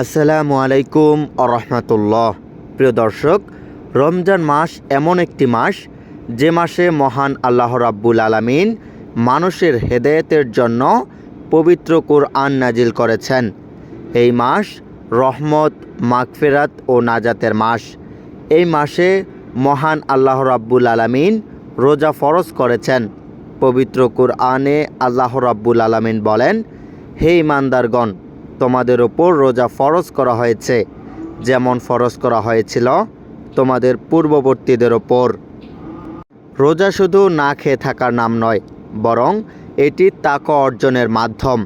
আসসালামু আলাইকুম আরহামতুল্লাহ। প্রিয় দর্শক, রমজান মাস এমন একটি মাস যে মাসে মহান আল্লাহ রাব্বুল আলামিন মানুষের হেদায়েতের জন্য পবিত্র কুরআন নাজিল করেছেন। এই মাস রহমত, মাগফিরাত ও নাজাতের মাস। এই মাসে মহান আল্লাহ রাব্বুল আলামিন রোজা ফরজ করেছেন। পবিত্র কুরআনে আল্লাহ রাব্বুল আলামিন বলেন, হে ঈমানদারগণ, তোমাদের ওপর রোজা ফরজ করা হয়েছে, যেমন ফরজ করা হয়েছিল তোমাদের পূর্ববর্তীদের ওপর। রোজা শুধু না খেয়ে থাকার নাম নয়, বরং এটি তাকওয়া অর্জনের মাধ্যম।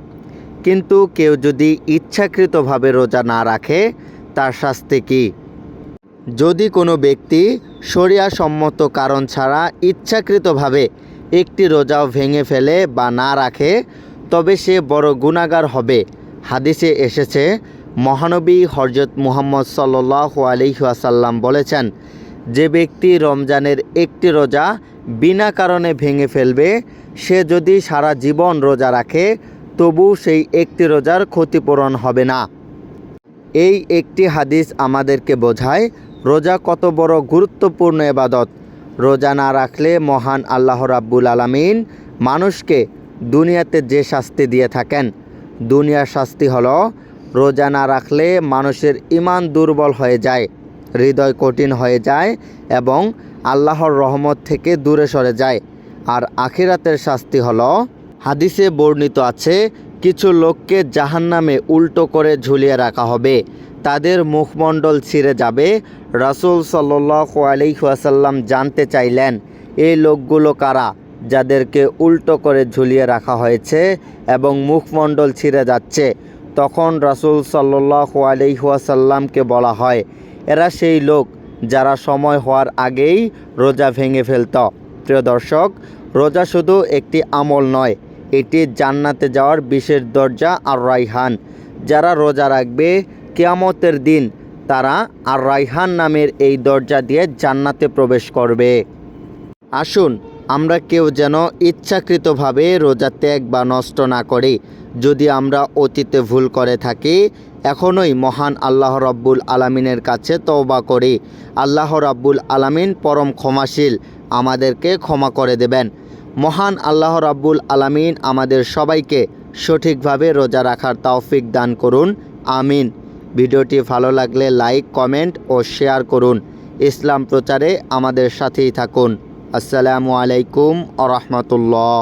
কিন্তু কেউ যদি ইচ্ছাকৃতভাবে রোজা না রাখে, তার শাস্তি কী? যদি কোনো ব্যক্তি শরিয়াসম্মত কারণ ছাড়া ইচ্ছাকৃতভাবে একটি রোজাও ভেঙে ফেলে বা না রাখে, তবে সে বড় গুনাহগার হবে। হাদিসে এসেছে, মহানবী হযরত মুহাম্মদ সাল্লাল্লাহু আলাইহি ওয়াসাল্লাম বলেছেন, যে ব্যক্তি রমজানের একটি রোজা বিনা কারণে ভেঙে ফেলবে, সে যদি সারা জীবন রোজা রাখে, তবু সেই একটি রোজার ক্ষতিপূরণ হবে না। এই একটি হাদিস আমাদেরকে বোঝায় রোজা কত বড় গুরুত্বপূর্ণ ইবাদত। রোজা না রাখলে মহান আল্লাহ রাব্বুল আলামিন মানুষকে দুনিয়াতে যে শাস্তি দিয়ে থাকেন, দুনিয়ার শাস্তি হলো রোজা না রাখলে মানুষের ঈমান দুর্বল হয়ে যায়, হৃদয় কঠিন হয়ে যায় এবং আল্লাহর রহমত থেকে দূরে সরে যায়। আর আখিরাতের শাস্তি হলো, হাদিসে বর্ণিত আছে, কিছু লোককে জাহান্নামে উল্টো করে ঝুলিয়ে রাখা হবে, তাদের মুখমণ্ডল ছিঁড়ে যাবে। রাসূল সাল্লাল্লাহু আলাইহি ওয়াসাল্লাম জানতে চাইলেন, এই লোকগুলো কারা যাদেরকে উল্টো করে ঝুলিয়ে রাখা হয়েছে এবং মুখমণ্ডল ছিঁড়ে যাচ্ছে? তখন রাসূল সাল্লাল্লাহু আলাইহি ওয়াসাল্লামকে বলা হয়, এরা সেই লোক যারা সময় হওয়ার আগেই রোজা ভেঙে ফেলত। প্রিয় দর্শক, রোজা শুধু একটি আমল নয়, এটি জান্নাতে যাওয়ার বিশেষ দরজা আর রায়হান। যারা রোজা রাখবে, কিয়ামতের দিন তারা আর রায়হান নামের এই দরজা দিয়ে জান্নাতে প্রবেশ করবে। আসুন আমরা কেউ যেন ইচ্ছাকৃতভাবে রোজা ত্যাগ বা নষ্ট না করি। যদি আমরা অতীতে ভুল করে থাকি, এখনই মহান আল্লাহ রাব্বুল আলামিনের কাছে তওবা করি। আল্লাহ রাব্বুল আলামিন পরম ক্ষমাশীল, আমাদেরকে ক্ষমা করে দেবেন। মহান আল্লাহ রাব্বুল আলামিন আমাদের সবাইকে সঠিকভাবে রোজা রাখার তৌফিক দান করুন, আমিন। ভিডিওটি ভালো লাগলে লাইক, কমেন্ট ও শেয়ার করুন। ইসলাম প্রচারে আমাদের সাথেই থাকুন। আসসালামু আলাইকুম আ রহমতুল্লাহ।